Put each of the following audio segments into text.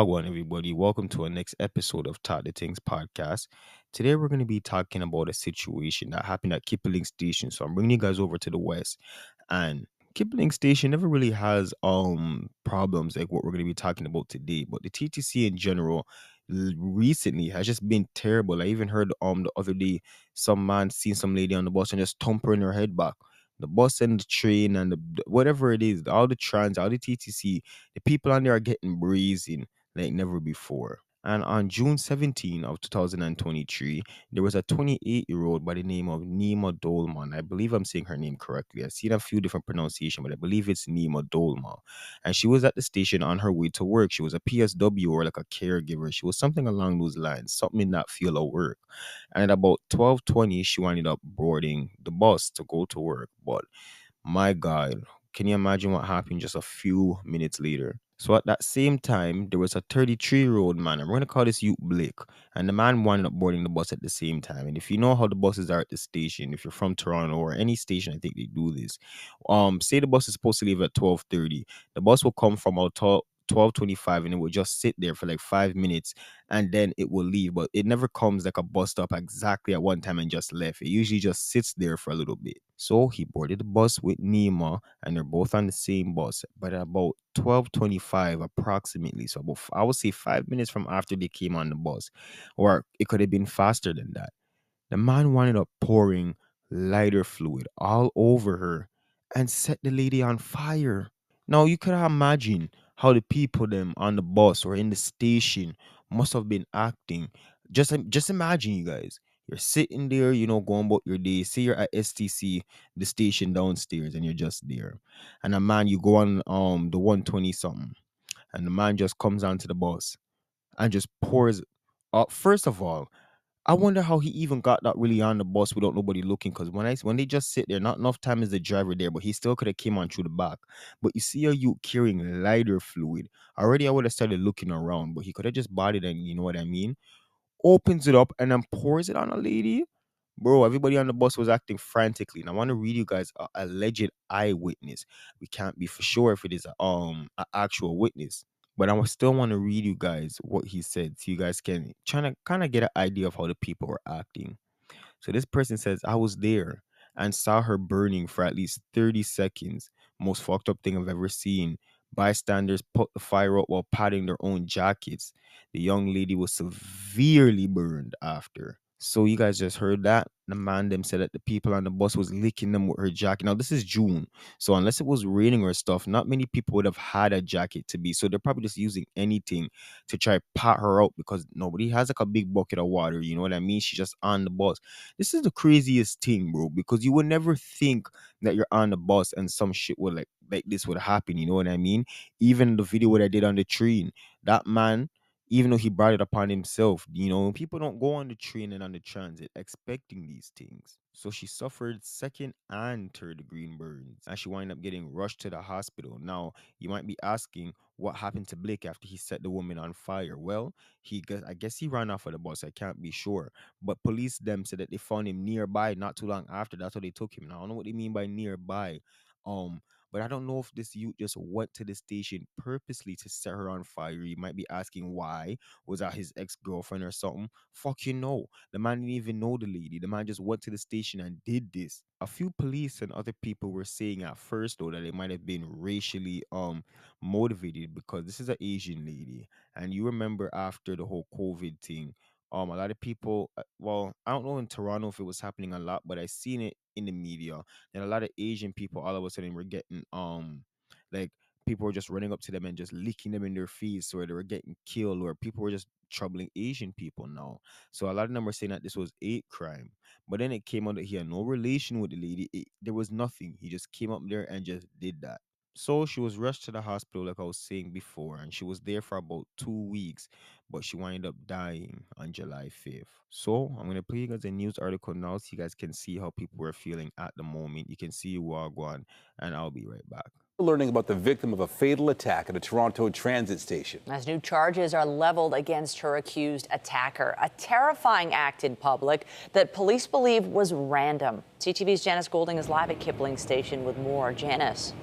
Wagwan, everybody. Welcome to our next episode of Talk the Things podcast. Today, we're going to be talking about a situation that happened at Kipling Station. So, I'm bringing you guys over to the west, and Kipling Station never really has problems like what we're going to be talking about today. But the TTC in general, recently has just been terrible. I even heard the other day some man seen some lady on the bus and just thumping her head back. The bus and the train and whatever it is, all the trans, all the TTC, the people on there are getting brazen like never before. And on June 17 of 2023, there was a 28-year-old by the name of Nima Dolman. I believe I'm saying her name correctly. I've seen a few different pronunciations, but I believe it's Nima Dolma. And she was at the station on her way to work. She was a PSW or like a caregiver. She was something along those lines, something in that field of work. And at about 12:20, she ended up boarding the bus to go to work. But my God, can you imagine what happened just a few minutes later? So at that same time, there was a 33-year-old man, and we're gonna call this youth Blake, and the man wound up boarding the bus at the same time. And if you know how the buses are at the station, if you're from Toronto or any station, I think they do this. Say the bus is supposed to leave at 12:30, the bus will come from about 12:25, and it will just sit there for like 5 minutes, and then it will leave. But it never comes like a bus stop exactly at one time and just left. It usually just sits there for a little bit. So he boarded the bus with Nima, and they're both on the same bus. But at about 12:25 approximately, so about I would say 5 minutes from after they came on the bus, or it could have been faster than that, the man wound up pouring lighter fluid all over her and set the lady on fire. Now you could imagine how the people them on the bus or in the station must have been acting. Just imagine, you guys. You're sitting there, going about your day. Say you're at STC, the station downstairs, and you're just there. And a man, you go on the 120 something, and the man just comes onto the bus and just pours. First of all, I wonder how he even got that really on the bus without nobody looking. Because when they just sit there, not enough time is the driver there, but he still could have came on through the back. But you see a you carrying lighter fluid. Already, I would have started looking around, but he could have just bought it, and you know what I mean. Opens it up and then pours it on a lady. Bro, everybody on the bus was acting frantically. And I want to read you guys a alleged eyewitness. We can't be for sure if it is a actual witness, but I still want to read you guys what he said so you guys can try to kind of get an idea of how the people were acting. So this person says, I was there and saw her burning for at least 30 seconds. Most fucked up thing I've ever seen. Bystanders put the fire out while patting their own jackets. The young lady was severely burned after. So you guys just heard that. The man them said that the people on the bus was licking them with her jacket. Now this is June. So unless it was raining or stuff, not many people would have had a jacket to be. So they're probably just using anything to try pat her out because nobody has like a big bucket of water. You know what I mean? She's just on the bus. This is the craziest thing, bro, because you would never think that you're on the bus and some shit would like this would happen. You know what I mean? Even the video what I did on the train, that man, even though he brought it upon himself, people don't go on the train and on the transit expecting these things. So she suffered second and third degree burns, and she wound up getting rushed to the hospital. Now, you might be asking what happened to Blake after he set the woman on fire. Well, I guess he ran off of the bus. I can't be sure, but police them said that they found him nearby not too long after. That's how they took him. Now, I don't know what they mean by nearby. Um, but I don't know if this youth just went to the station purposely to set her on fire. You might be asking why. Was that his ex-girlfriend or something? Fuck you know. The man didn't even know the lady. The man just went to the station and did this. A few police and other people were saying at first though that it might have been racially motivated because this is an Asian lady. And you remember after the whole COVID thing, a lot of people well, I don't know in Toronto if it was happening a lot, but I seen it in the media, and a lot of Asian people all of a sudden were getting like people were just running up to them and just licking them in their face, or they were getting killed, or people were just troubling Asian people now. So a lot of them were saying that this was hate crime. But then it came out that he had no relation with the lady. There was nothing. He just came up there and just did that. So she was rushed to the hospital, like I was saying before, and she was there for about 2 weeks, but she wound up dying on July 5th. So I'm gonna play you guys a news article now so you guys can see how people were feeling at the moment. You can see Wagwan, and I'll be right back. Learning about the victim of a fatal attack at a Toronto transit station. As new charges are leveled against her accused attacker, a terrifying act in public that police believe was random. CTV's Janice Golding is live at Kipling Station with more. Janice.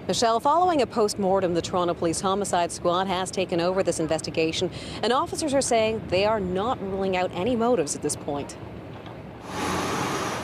Michelle, following a post-mortem, the Toronto Police Homicide Squad has taken over this investigation, and officers are saying they are not ruling out any motives at this point.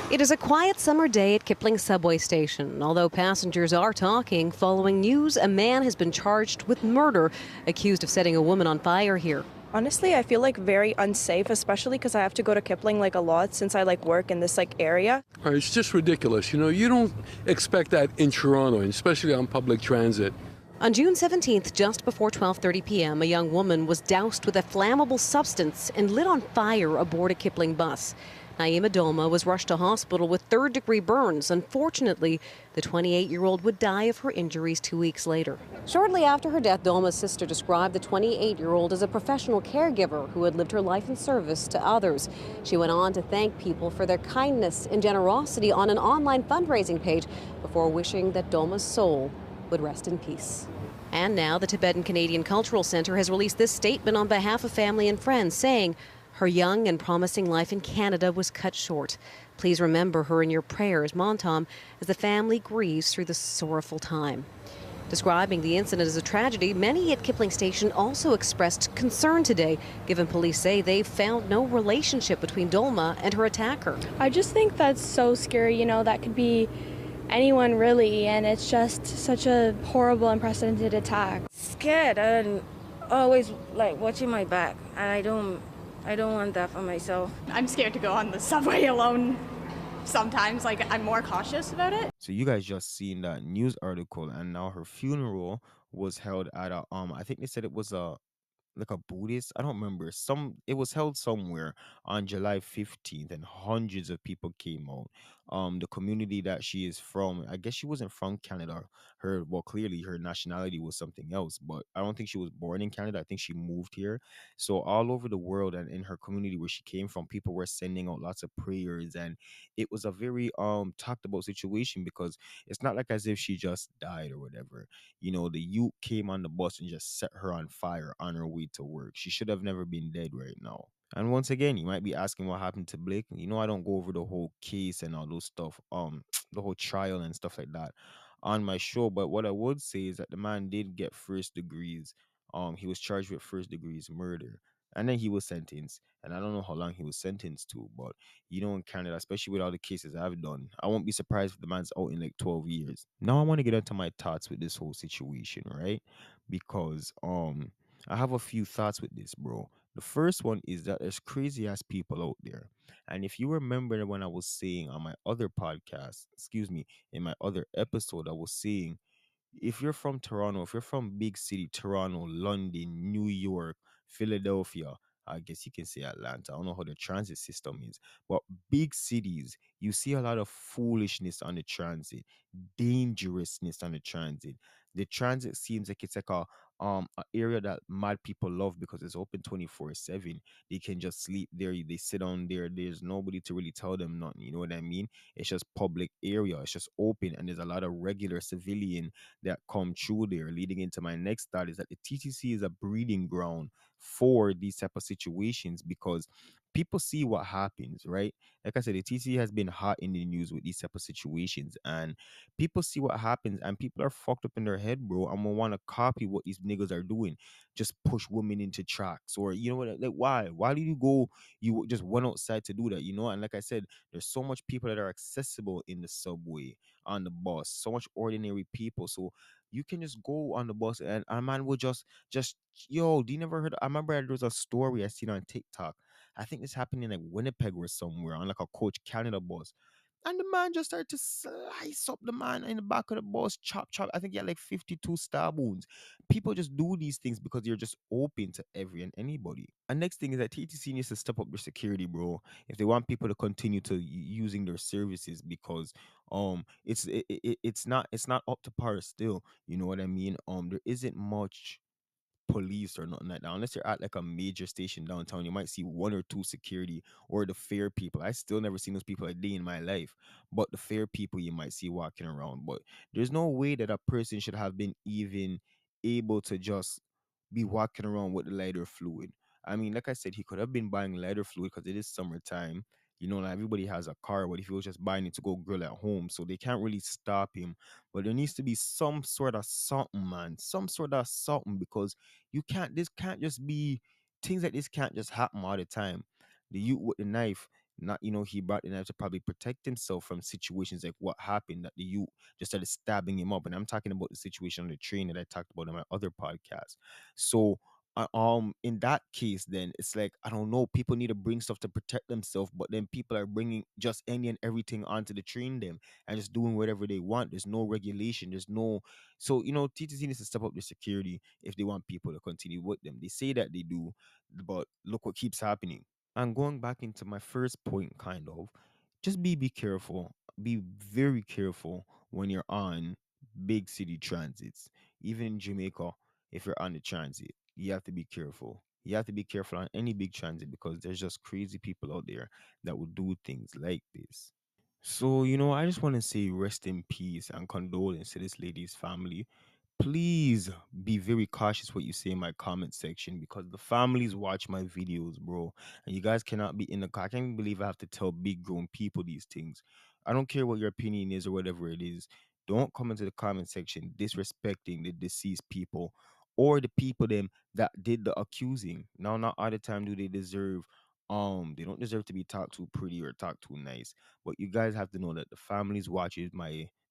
It is a quiet summer day at Kipling subway station. Although passengers are talking, following news a man has been charged with murder, accused of setting a woman on fire here. Honestly, I feel very unsafe, especially because I have to go to Kipling a lot since I work in this area. It's just ridiculous. You don't expect that in Toronto, especially on public transit. On June 17th, just before 12:30 p.m., a young woman was doused with a flammable substance and lit on fire aboard a Kipling bus. Naima Dolma was rushed to hospital with third-degree burns. Unfortunately, the 28-year-old would die of her injuries 2 weeks later. Shortly after her death, Dolma's sister described the 28-year-old as a professional caregiver who had lived her life in service to others. She went on to thank people for their kindness and generosity on an online fundraising page before wishing that Dolma's soul would rest in peace. And now the Tibetan Canadian Cultural Centre has released this statement on behalf of family and friends, saying her young and promising life in Canada was cut short. Please remember her in your prayers, Montom, as the family grieves through this sorrowful time. Describing the incident as a tragedy, many at Kipling Station also expressed concern today, given police say they've found no relationship between Dolma and her attacker. I just think that's so scary, that could be anyone really, and it's just such a horrible, unprecedented attack. Scared and always watching my back, and I don't want that for myself. I'm scared to go on the subway alone. Sometimes, I'm more cautious about it. So you guys just seen that news article, and now her funeral was held at a I think they said it was a like a Buddhist. I don't remember. It was held somewhere on July 15th, and hundreds of people came out. The community that she is from, I guess she wasn't from Canada. Clearly her nationality was something else, but I don't think she was born in Canada. I think she moved here. So all over the world and in her community where she came from, people were sending out lots of prayers, and it was a very talked about situation because it's not like as if she just died or whatever. The youth came on the bus and just set her on fire on her way to work. She should have never been dead right now. And once again, you might be asking what happened to Blake. I don't go over the whole case and all those stuff, the whole trial and stuff like that on my show. But what I would say is that the man did get first degrees. He was charged with first degrees murder. And then he was sentenced. And I don't know how long he was sentenced to, but in Canada, especially with all the cases I've done, I won't be surprised if the man's out in 12 years. Now I want to get into my thoughts with this whole situation, right? Because I have a few thoughts with this, bro. The first one is that there's crazy ass people out there. And if you remember when I was saying on my other podcast, in my other episode, I was saying if you're from Toronto, if you're from big city, Toronto, London, New York, Philadelphia, I guess you can say Atlanta. I don't know how the transit system is, but big cities, you see a lot of foolishness on the transit, dangerousness on the transit. The transit seems like it's like a area that mad people love because it's open 24/7. They can just sleep there, they sit down there. There's nobody to really tell them nothing. You know what I mean? It's just public area. It's just open, and there's a lot of regular civilian that come through there. Leading into my next thought is that the TTC is a breeding ground for these type of situations because people see what happens, right? Like I said, the TTC has been hot in the news with these type of situations, and people see what happens, and people are fucked up in their head, bro. I'm gonna want to copy what these niggas are doing, just push women into tracks, or you know what? Like, why do you go? You just went outside to do that, And like I said, there's so much people that are accessible in the subway, on the bus, so much ordinary people, so you can just go on the bus and a man will just yo, do you never heard? I remember there was a story I seen on TikTok. I think this happened in Winnipeg or somewhere on a Coach Canada bus. And the man just started to slice up the man in the back of the bus, chop, chop. I think he had 52 stab wounds. People just do these things because you're just open to every and anybody. And next thing is that TTC needs to step up their security, bro. If they want people to continue to using their services, because it's not up to par still. You know what I mean? There isn't much police or nothing like that. Unless you're at a major station downtown, you might see one or two security or the fair people. I still never seen those people a day in my life. But the fair people you might see walking around. But there's no way that a person should have been even able to just be walking around with the lighter fluid. I mean, like I said, he could have been buying lighter fluid because it is summertime. Like everybody has a car, but if he was just buying it to go grill at home, so they can't really stop him. But there needs to be some sort of something, man, some sort of something, because this can't just be things like this can't just happen all the time. The youth with the knife, not he brought the knife to probably protect himself from situations like what happened, that the youth just started stabbing him up. And I'm talking about the situation on the train that I talked about in my other podcast. So in that case, then it's like, I don't know, people need to bring stuff to protect themselves, but then people are bringing just any and everything onto the train them and just doing whatever they want. There's no regulation, there's no. So TTC needs to step up the security if they want people to continue with them. They say that they do, but look what keeps happening. And going back into my first point, kind of, just be careful. Be very careful when you're on big city transits. Even in Jamaica, if you're on the transit, you have to be careful. You have to be careful on any big transit, because there's just crazy people out there that will do things like this. So, I just want to say rest in peace and condolence to this lady's family. Please be very cautious what you say in my comment section, because the families watch my videos, bro. And you guys cannot be in the car. I can't even believe I have to tell big grown people these things. I don't care what your opinion is or whatever it is. Don't come into the comment section disrespecting the deceased people or the people them that did the accusing. Now, not all the time do they deserve they don't deserve to be talked to pretty or talked to nice. But you guys have to know that the families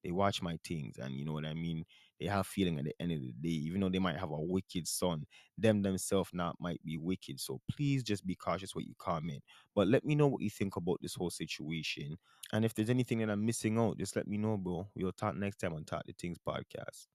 they watch my things, and you know what I mean. They have feeling at the end of the day, even though they might have a wicked son, them themselves not might be wicked. So please just be cautious what you comment. But let me know what you think about this whole situation. And if there's anything that I'm missing out, just let me know, bro. We'll talk next time on Talk the Things podcast.